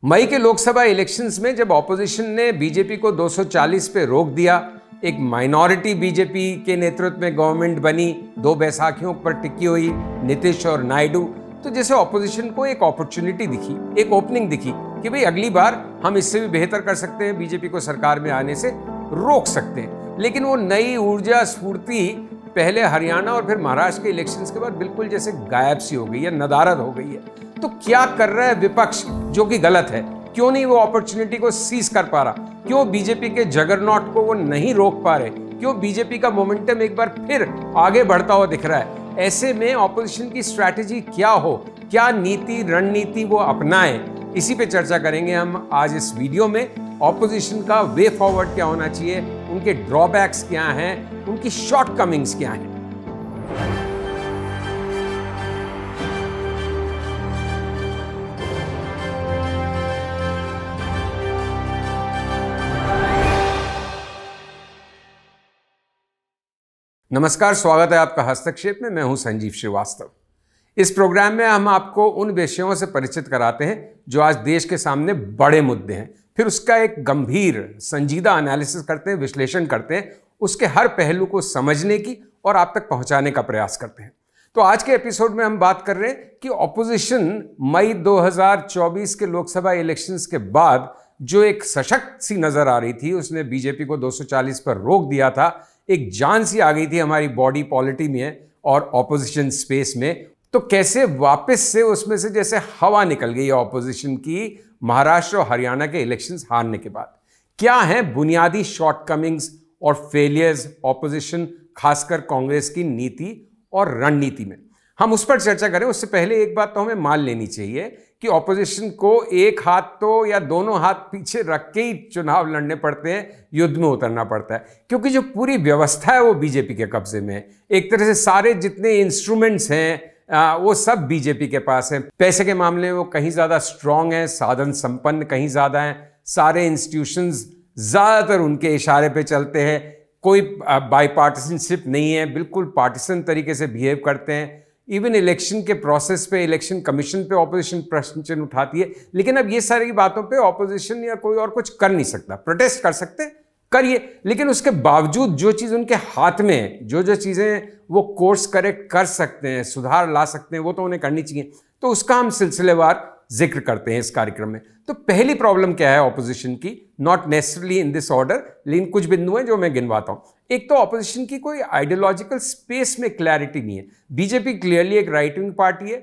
मई के लोकसभा इलेक्शंस में जब ऑपोजिशन ने बीजेपी को 240 पे रोक दिया, एक माइनॉरिटी बीजेपी के नेतृत्व में गवर्नमेंट बनी, दो बैसाखियों पर टिकी हुई नीतीश और नायडू, तो जैसे ऑपोजिशन को एक अपॉर्चुनिटी दिखी, एक ओपनिंग दिखी कि भाई अगली बार हम इससे भी बेहतर कर सकते हैं, बीजेपी को सरकार में आने से रोक सकते हैं। लेकिन वो नई ऊर्जा स्फूर्ति पहले हरियाणा और फिर महाराष्ट्र के इलेक्शंस के बाद बिल्कुल जैसे गायब सी हो गई है, नदारद हो गई है। तो क्या कर रहा है विपक्ष जो कि गलत है? क्यों नहीं वो अपॉर्चुनिटी को सीज कर पा रहा? क्यों बीजेपी के जगरनॉट को वो नहीं रोक पा रहे? क्यों बीजेपी का मोमेंटम एक बार फिर आगे बढ़ता हुआ दिख रहा है? ऐसे में ऑपोजिशन की स्ट्रैटेजी क्या हो, क्या नीति रणनीति वो अपनाएं, इसी पे चर्चा करेंगे हम आज इस वीडियो में। ऑपोजिशन का वे फॉरवर्ड क्या होना चाहिए, उनके ड्रॉबैक्स क्या हैं, उनकी शॉर्टकमिंग्स क्या हैं। नमस्कार, स्वागत है आपका हस्तक्षेप में। मैं हूं संजीव श्रीवास्तव। इस प्रोग्राम में हम आपको उन विषयों से परिचित कराते हैं जो आज देश के सामने बड़े मुद्दे हैं, फिर उसका एक गंभीर संजीदा एनालिसिस करते हैं, विश्लेषण करते हैं, उसके हर पहलू को समझने की और आप तक पहुंचाने का प्रयास करते हैं। तो आज के एपिसोड में हम बात कर रहे हैं कि ऑपोजिशन मई 2024 के लोकसभा इलेक्शंस के बाद जो एक सशक्त सी नजर आ रही थी, उसने बीजेपी को 240 पर रोक दिया था, एक जान सी आ गई थी हमारी बॉडी पॉलिटी में और ऑपोजिशन स्पेस में, तो कैसे वापस से उसमें से जैसे हवा निकल गई है ऑपोजिशन की महाराष्ट्र और हरियाणा के इलेक्शंस हारने के बाद। क्या हैं बुनियादी शॉर्टकमिंग्स और फेलियर्स ऑपोजिशन, खासकर कांग्रेस की नीति और रणनीति में, हम उस पर चर्चा करें। उससे पहले एक बात तो हमें मान लेनी चाहिए कि ऑपोजिशन को एक हाथ तो या दोनों हाथ पीछे रख के ही चुनाव लड़ने पड़ते हैं, युद्ध में उतरना पड़ता है, क्योंकि जो पूरी व्यवस्था है वो बीजेपी के कब्जे में है। एक तरह से सारे जितने इंस्ट्रूमेंट्स हैं वो सब बीजेपी के पास हैं। पैसे के मामले में वो कहीं ज़्यादा स्ट्रांग है, साधन संपन्न कहीं ज़्यादा हैं, सारे इंस्टीट्यूशंस ज़्यादातर उनके इशारे पे चलते हैं, कोई बाईपार्टिसनशिप नहीं है, बिल्कुल पार्टिसन तरीके से बिहेव करते हैं। इवन इलेक्शन के प्रोसेस पे, इलेक्शन कमीशन पे ऑपोजिशन प्रश्न चिन्ह उठाती है। लेकिन अब ये सारी बातों पे ऑपोजिशन या कोई और कुछ कर नहीं सकता। प्रोटेस्ट कर सकते, करिए, लेकिन उसके बावजूद जो चीज़ उनके हाथ में है, जो जो चीज़ें वो कोर्स करेक्ट कर सकते हैं, सुधार ला सकते हैं, वो तो उन्हें करनी चाहिए। तो उसका हम सिलसिलेवार जिक्र करते हैं इस कार्यक्रम में। तो पहली प्रॉब्लम क्या है ऑपोजिशन की, not necessarily in this order, लेकिन कुछ बिंदु हैं जो मैं गिनवाता हूं। एक तो ऑपोजिशन की कोई आइडियोलॉजिकल स्पेस में क्लैरिटी नहीं है। बीजेपी क्लियरली एक राइट विंग पार्टी है,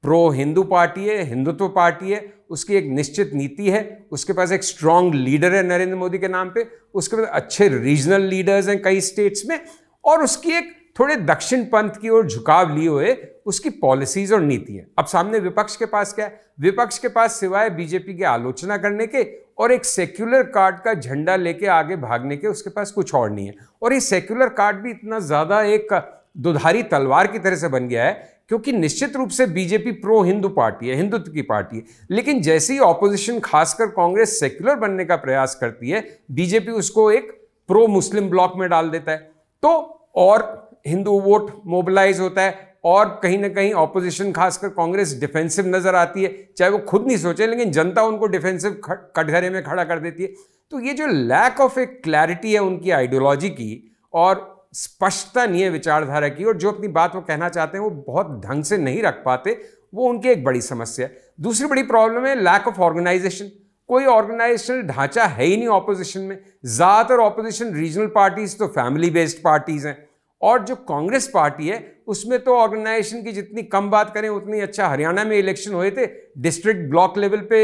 प्रो हिंदू पार्टी है, हिंदुत्व पार्टी है, उसकी एक निश्चित नीति है, उसके पास एक स्ट्रांग लीडर है नरेंद्र मोदी के नाम पे, उसके पास अच्छे रीजनल लीडर्स हैं कई स्टेट्स में, और उसकी एक थोड़े दक्षिण पंथ की ओर झुकाव लिए हुए उसकी पॉलिसीज और नीति है। अब सामने विपक्ष के पास क्या है? विपक्ष के पास सिवाय बीजेपी की आलोचना करने के और एक सेक्युलर कार्ड का झंडा लेके आगे भागने के उसके पास कुछ और नहीं है। और ये सेक्युलर कार्ड भी इतना ज्यादा एक दुधारी तलवार की तरह से बन गया है, क्योंकि निश्चित रूप से बीजेपी प्रो हिंदू पार्टी है, हिंदुत्व की पार्टी है, लेकिन जैसे ही ऑपोजिशन खासकर कांग्रेस सेक्युलर बनने का प्रयास करती है, बीजेपी उसको एक प्रो मुस्लिम ब्लॉक में डाल देता है, तो और हिंदू वोट मोबिलाइज होता है और कहीं ना कहीं ऑपोजिशन खासकर कांग्रेस डिफेंसिव नजर आती है, चाहे वो खुद नहीं सोचे, लेकिन जनता उनको डिफेंसिव कटघरे में खड़ा कर देती है। तो ये जो लैक ऑफ एक क्लैरिटी है उनकी आइडियोलॉजी की और स्पष्टता नहीं है विचारधारा की, और जो अपनी बात वो कहना चाहते हैं वो बहुत ढंग से नहीं रख पाते, वो उनकी एक बड़ी समस्या है। दूसरी बड़ी प्रॉब्लम है लैक ऑफ ऑर्गेनाइजेशन। कोई ऑर्गेनाइजेशनल ढांचा है ही नहीं ऑपोजिशन में। ज्यादातर ऑपोजिशन रीजनल पार्टीज तो फैमिली बेस्ड पार्टीज हैं, और जो कांग्रेस पार्टी है उसमें तो ऑर्गेनाइजेशन की जितनी कम बात करें उतनी अच्छा। हरियाणा में इलेक्शन हुए थे, डिस्ट्रिक्ट ब्लॉक लेवल पे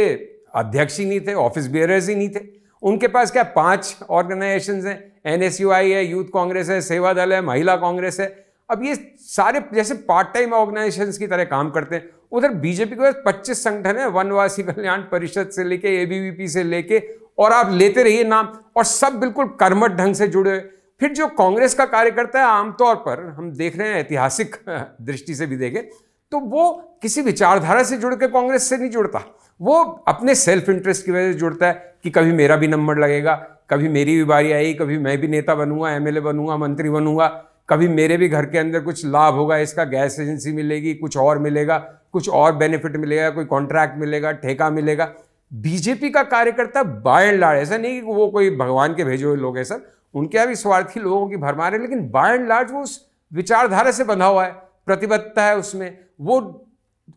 अध्यक्ष ही नहीं थे, ऑफिस बेयरर्स ही नहीं थे। उनके पास क्या 5 ऑर्गेनाइजेशंस हैं, एनएसयूआई है, यूथ कांग्रेस है, सेवा दल है, महिला कांग्रेस है। अब ये सारे जैसे पार्ट टाइम ऑर्गेनाइजेशंस की तरह काम करते हैं। उधर बीजेपी के पास 25 संगठन है, वनवासी कल्याण परिषद से लेके एबीवीपी से लेके, और आप लेते रहिए नाम, और सब बिल्कुल कर्मठ ढंग से जुड़े हुए। फिर जो कांग्रेस का कार्यकर्ता है, आमतौर पर हम देख रहे हैं, ऐतिहासिक दृष्टि से भी देखें तो वो किसी विचारधारा से जुड़ के कांग्रेस से नहीं जुड़ता, वो अपने सेल्फ इंटरेस्ट की वजह से जुड़ता है कि कभी मेरा भी नंबर लगेगा, कभी मेरी भी बारी आएगी, कभी मैं भी नेता बनूंगा, एमएलए बनूंगा, मंत्री बनूंगा, कभी मेरे भी घर के अंदर कुछ लाभ होगा, इसका गैस एजेंसी मिलेगी, कुछ और मिलेगा, कुछ और बेनिफिट मिलेगा, कोई कॉन्ट्रैक्ट मिलेगा, ठेका मिलेगा। बीजेपी का कार्यकर्ता बाय एंड लार्ज, ऐसा नहीं कि वो कोई भगवान के भेजे हुए लोग हैं सर, उनके यहाँ भी स्वार्थी लोगों की भरमार है, लेकिन बाय एंड लार्ज वो उस विचारधारा से बंधा हुआ है, प्रतिबद्धता है उसमें। वो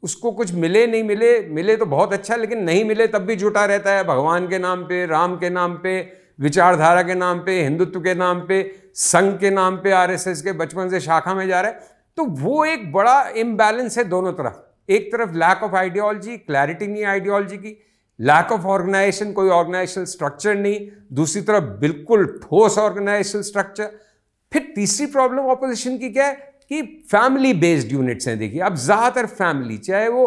उसको कुछ मिले नहीं मिले, मिले तो बहुत अच्छा, लेकिन नहीं मिले तब भी जुटा रहता है भगवान के नाम पे, राम के नाम पे, विचारधारा के नाम पे, हिंदुत्व के नाम पे, संघ के नाम पे, आरएसएस के बचपन से शाखा में जा रहा है। तो वो एक बड़ा इम्बैलेंस है दोनों तरफ। एक तरफ लैक ऑफ आइडियोलॉजी, क्लैरिटी नहीं आइडियोलॉजी की, लैक ऑफ ऑर्गेनाइजेशन, कोई ऑर्गेनाइजेशनल स्ट्रक्चर नहीं, दूसरी तरफ बिल्कुल ठोस ऑर्गेनाइजेशनल स्ट्रक्चर। फिर तीसरी प्रॉब्लम ऑपोजिशन की क्या है कि फैमिली बेस्ड यूनिट्स हैं। देखिए अब ज्यादातर फैमिली, चाहे वो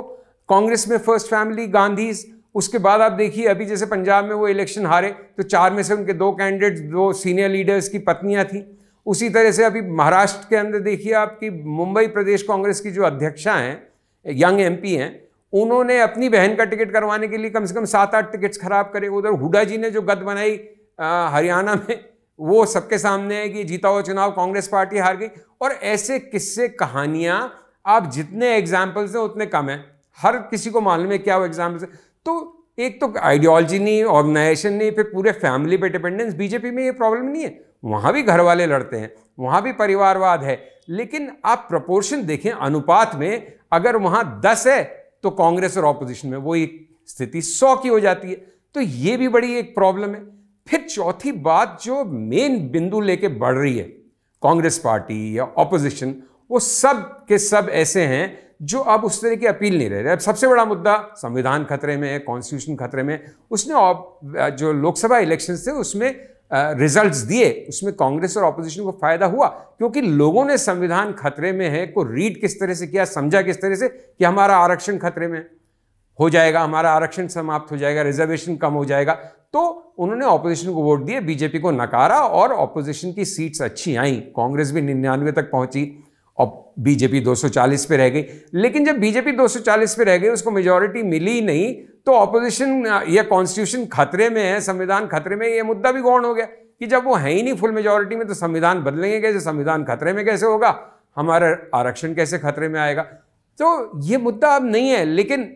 कांग्रेस में फर्स्ट फैमिली गांधीज, उसके बाद आप देखिए अभी जैसे पंजाब में वो इलेक्शन हारे तो 4 में से उनके 2 कैंडिडेट्स 2 सीनियर लीडर्स की पत्नियां थी। उसी तरह से अभी महाराष्ट्र के अंदर देखिए आपकी मुंबई प्रदेश कांग्रेस की जो अध्यक्षा हैं, यंग एमपी हैं, उन्होंने अपनी बहन का टिकट करवाने के लिए कम से कम 7-8 टिकट्स खराब करे। उधर हुड्डा जी ने जो गद बनाई हरियाणा में, वो सबके सामने है कि जीता हुआ चुनाव कांग्रेस पार्टी हार गई। और ऐसे किस्से कहानियां आप जितने एग्जाम्पल्स हैं उतने कम है, हर किसी को मालूम है क्या वो एग्जाम्पल्स है। तो एक तो आइडियोलॉजी नहीं, ऑर्गेनाइजेशन नहीं, फिर पूरे फैमिली पे डिपेंडेंस। बीजेपी में ये प्रॉब्लम नहीं है, वहां भी घर वाले लड़ते हैं, वहां भी परिवारवाद है, लेकिन आप प्रपोर्शन देखें, अनुपात में अगर वहां 10 है तो कांग्रेस और ऑपोजिशन में वही स्थिति 100 की हो जाती है। तो ये भी बड़ी एक प्रॉब्लम है। फिर चौथी बात जो मेन बिंदु लेके बढ़ रही है कांग्रेस पार्टी या ऑपोजिशन, वो सब के सब ऐसे हैं जो अब उस तरह की अपील नहीं रहे। अब सबसे बड़ा मुद्दा संविधान खतरे में है, कॉन्स्टिट्यूशन खतरे में। उसने जो लोकसभा इलेक्शन थे उसमें रिजल्ट्स दिए, उसमें कांग्रेस और ऑपोजिशन को फायदा हुआ, क्योंकि लोगों ने संविधान खतरे में है को रीड किस तरह से किया, समझा किस तरह से कि हमारा आरक्षण खतरे में हो जाएगा, हमारा आरक्षण समाप्त हो जाएगा, रिजर्वेशन कम हो जाएगा। तो उन्होंने ऑपोजिशन को वोट दिए, बीजेपी को नकारा और ऑपोजिशन की सीट्स अच्छी आई। कांग्रेस भी 99 तक पहुंची और बीजेपी 240 पे रह गई। लेकिन जब बीजेपी 240 पे रह गई, उसको मेजॉरिटी मिली नहीं, तो ऑपोजिशन या कॉन्स्टिट्यूशन खतरे में है, संविधान खतरे में, यह मुद्दा भी गौण हो गया कि जब वो है ही नहीं फुल मेजॉरिटी में तो संविधान बदलेंगे कैसे, संविधान खतरे में कैसे होगा, हमारा आरक्षण कैसे खतरे में आएगा। तो ये मुद्दा अब नहीं है, लेकिन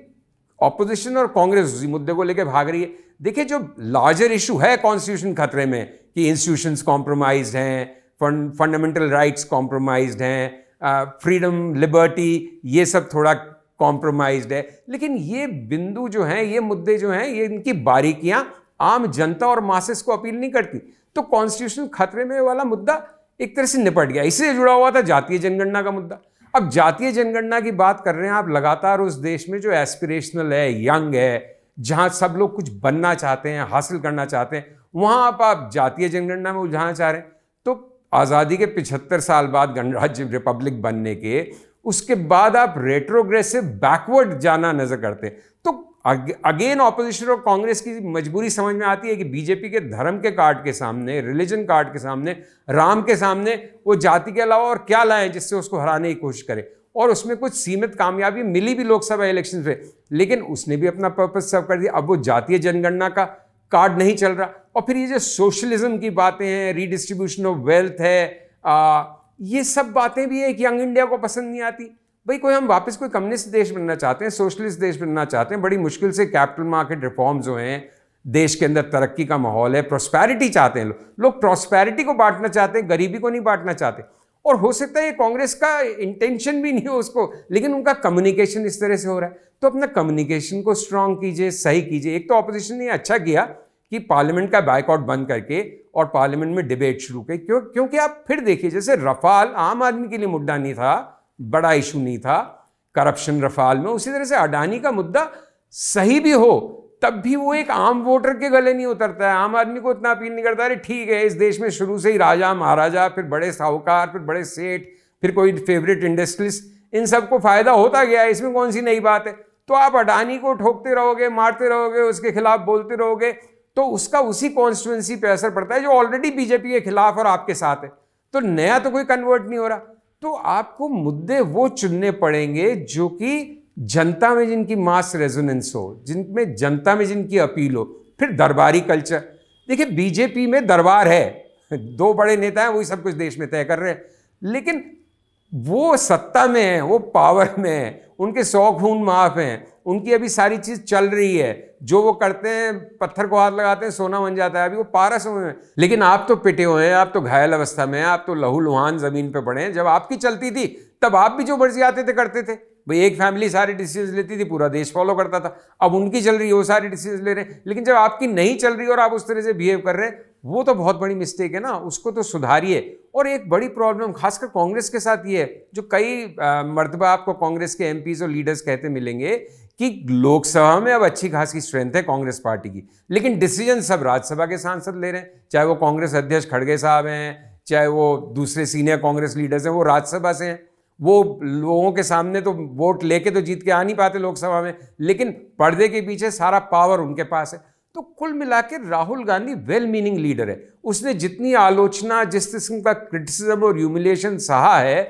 ऑपोजिशन और कांग्रेस उसी मुद्दे को लेकर भाग रही है। देखिए जो लार्जर इशू है कॉन्स्टिट्यूशन खतरे में कि इंस्टीट्यूशंस कॉम्प्रोमाइज्ड हैं, फंडामेंटल राइट्स कॉम्प्रोमाइज्ड हैं, फ्रीडम लिबर्टी ये सब थोड़ा कॉम्प्रोमाइज्ड है, लेकिन ये बिंदु जो हैं, ये मुद्दे जो हैं, ये इनकी बारीकियां आम जनता और मासेस को अपील नहीं करती। तो कॉन्स्टिट्यूशन खतरे में वाला मुद्दा एक तरह से निपट गया। इससे जुड़ा हुआ था जातीय जनगणना का मुद्दा। अब जातीय जनगणना की बात कर रहे हैं आप, लगातार उस देश में जो एस्पिरेशनल है, यंग है, जहां सब लोग कुछ बनना चाहते हैं, हासिल करना चाहते हैं, वहां आप जातीय जनगणना में उलझाना चाह रहे हैं। तो आज़ादी के 75 साल बाद गणराज्य रिपब्लिक बनने के उसके बाद आप रेट्रोग्रेसिव बैकवर्ड जाना नजर करते हैं। तो अगेन ऑपोजिशन और कांग्रेस की मजबूरी समझ में आती है कि बीजेपी के धर्म के कार्ड के सामने, रिलीजन कार्ड के सामने, राम के सामने वो जाति के अलावा और क्या लाएं जिससे उसको हराने की कोशिश करें। और उसमें कुछ सीमित कामयाबी मिली भी लोकसभा इलेक्शन में, लेकिन उसने भी अपना पर्पस सर्व कर दिया। अब वो जातीय जनगणना का कार्ड नहीं चल रहा। और फिर ये जो सोशलिज्म की बातें हैं, रीडिस्ट्रीब्यूशन ऑफ वेल्थ है, ये सब बातें भी एक यंग इंडिया को पसंद नहीं आती। भाई कोई हम वापस कोई कम्युनिस्ट देश बनना चाहते हैं, सोशलिस्ट देश बनना चाहते हैं, बड़ी मुश्किल से कैपिटल मार्केट रिफॉर्म्स हुए हैं, देश के अंदर तरक्की का माहौल है, प्रोस्पैरिटी चाहते हैं लोग प्रोस्पैरिटी को बांटना चाहते हैं, गरीबी को नहीं बांटना चाहते। और हो सकता है ये कांग्रेस का इंटेंशन भी नहीं हो उसको, लेकिन उनका कम्युनिकेशन इस तरह से हो रहा है। तो अपना कम्युनिकेशन को स्ट्रांग कीजिए, सही कीजिए। एक तो ऑपोजिशन ने अच्छा किया कि पार्लियामेंट का बायकॉट बंद करके और पार्लियामेंट में डिबेट शुरू की, क्योंकि आप फिर देखिए जैसे रफाल आम आदमी के लिए मुद्दा नहीं था, बड़ा इशू नहीं था करप्शन रफाल में, उसी तरह से अडानी का मुद्दा सही भी हो तब भी वो एक आम वोटर के गले नहीं उतरता है। आम आदमी को इतना अपील नहीं करता। अरे ठीक है, इस देश में शुरू से ही राजा महाराजा, फिर बड़े साहूकार, फिर बड़े सेठ, फिर कोई फेवरेट इंडस्ट्रियलिस्ट, इन सबको फायदा होता गया है, इसमें कौन सी नई बात है। तो आप अडानी को ठोकते रहोगे, मारते रहोगे, उसके खिलाफ बोलते रहोगे, तो उसका उसी कॉन्स्टिट्यूएंसी पे असर पड़ता है जो ऑलरेडी बीजेपी के खिलाफ और आपके साथ है। तो नया तो कोई कन्वर्ट नहीं हो रहा। तो आपको मुद्दे वो चुनने पड़ेंगे जो कि जनता में जिनकी मास रेजोनेंस हो, जिनमें जनता में जिनकी अपील हो। फिर दरबारी कल्चर, देखिए बीजेपी में दरबार है, 2 बड़े नेता हैं, वही सब कुछ देश में तय कर रहे हैं, लेकिन वो सत्ता में है, वो पावर में है, उनके 100 खून माफ हैं, उनकी अभी सारी चीज चल रही है, जो वो करते हैं पत्थर को हाथ लगाते हैं सोना बन जाता है, अभी वो पारस हुए हैं। लेकिन आप तो पिटे हुए हैं, आप तो घायल अवस्था में हैं, आप तो लहूलुहान जमीन पे पड़े हैं। जब आपकी चलती थी तब आप भी जो मर्जी आते थे करते थे भाई, एक फैमिली सारी डिसीजन लेती थी, पूरा देश फॉलो करता था। अब उनकी चल रही है, वो सारी डिसीजन ले रहे हैं, लेकिन जब आपकी नहीं चल रही और आप उस तरह से बिहेव कर रहे हैं, वो तो बहुत बड़ी मिस्टेक है ना, उसको तो सुधारिए। और एक बड़ी प्रॉब्लम खासकर कांग्रेस के साथ ये है, जो कई मर्तबा आपको कांग्रेस के एमपीज और लीडर्स कहते मिलेंगे कि लोकसभा में अब अच्छी खासी स्ट्रेंथ है कांग्रेस पार्टी की, लेकिन डिसीजन सब राज्यसभा के सांसद ले रहे हैं। चाहे वो कांग्रेस अध्यक्ष खड़गे साहब हैं, चाहे वो दूसरे सीनियर कांग्रेस लीडर्स हैं, वो राज्यसभा से हैं। वो लोगों के सामने तो वोट लेके तो जीत के आ नहीं पाते लोकसभा में, लेकिन पर्दे के पीछे सारा पावर उनके पास है। तो कुल मिलाकर Rahul Gandhi well meaning leader है। उसने जितनी आलोचना, जिस किस्म का क्रिटिसिज्म और ह्यूमिलिएशन सहा है,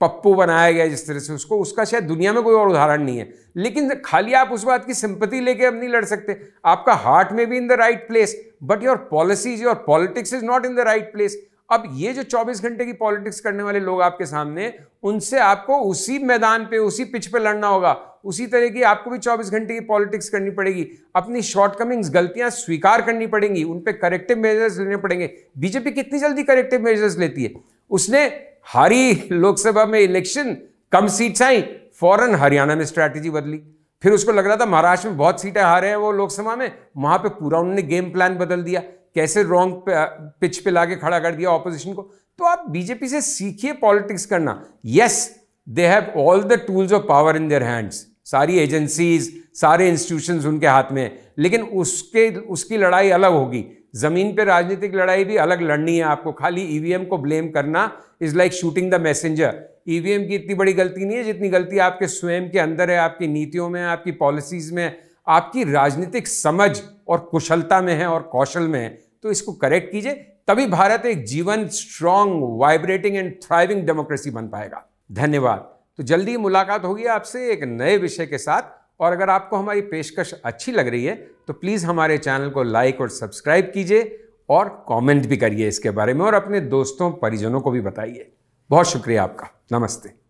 पप्पू बनाया गया जिस तरह से उसको, उसका शायद दुनिया में कोई और उदाहरण नहीं है। लेकिन खाली आप उस बात की सिंपैथी लेके अब नहीं लड़ सकते। आपका हार्ट में भी in the right place, but your policies, your politics is not in the right place. अब ये जो 24 घंटे की पॉलिटिक्स करने वाले लोग आपके सामने, उनसे आपको उसी मैदान पे, उसी पिच पे लड़ना होगा। उसी तरह की आपको भी 24 घंटे की पॉलिटिक्स करनी पड़ेगी। अपनी शॉर्टकमिंग्स, गलतियां स्वीकार करनी पड़ेंगी, उन पे करेक्टिव मेजर्स लेने पड़ेंगे। बीजेपी कितनी जल्दी करेक्टिव मेजर्स लेती है। उसने हारी लोकसभा में इलेक्शन, कम सीट्स आई, फौरन हरियाणा में स्ट्रैटेजी बदली। फिर उसको लग रहा था महाराष्ट्र में बहुत सीटें हारे हैं वो लोकसभा में, वहां पे पूरा उन्होंने गेम प्लान बदल दिया, कैसे रॉन्ग पिच पे लाके खड़ा कर दिया ऑपोजिशन को। तो आप बीजेपी से सीखिए पॉलिटिक्स करना। Yes, they have all the tools of power in their hands, सारी एजेंसीज, सारे इंस्टीट्यूशंस उनके हाथ में, लेकिन उसकी लड़ाई अलग होगी। जमीन पे राजनीतिक लड़ाई भी अलग लड़नी है आपको। खाली ईवीएम को ब्लेम करना is like shooting the messenger. EVM की इतनी बड़ी गलती नहीं है जितनी गलती आपके स्वयं के अंदर है, आपकी नीतियों में, आपकी पॉलिसीज में, आपकी राजनीतिक समझ और कुशलता में है और कौशल में है। तो इसको करेक्ट कीजिए, तभी भारत एक जीवन, strong, vibrating and thriving democracy बन पाएगा। धन्यवाद। तो जल्दी मुलाकात होगी आपसे एक नए विषय के साथ। और अगर आपको हमारी पेशकश अच्छी लग रही है तो प्लीज़ हमारे चैनल को लाइक और सब्सक्राइब कीजिए और कमेंट भी करिए इसके बारे में, और अपने दोस्तों परिजनों को भी बताइए। बहुत शुक्रिया आपका। नमस्ते।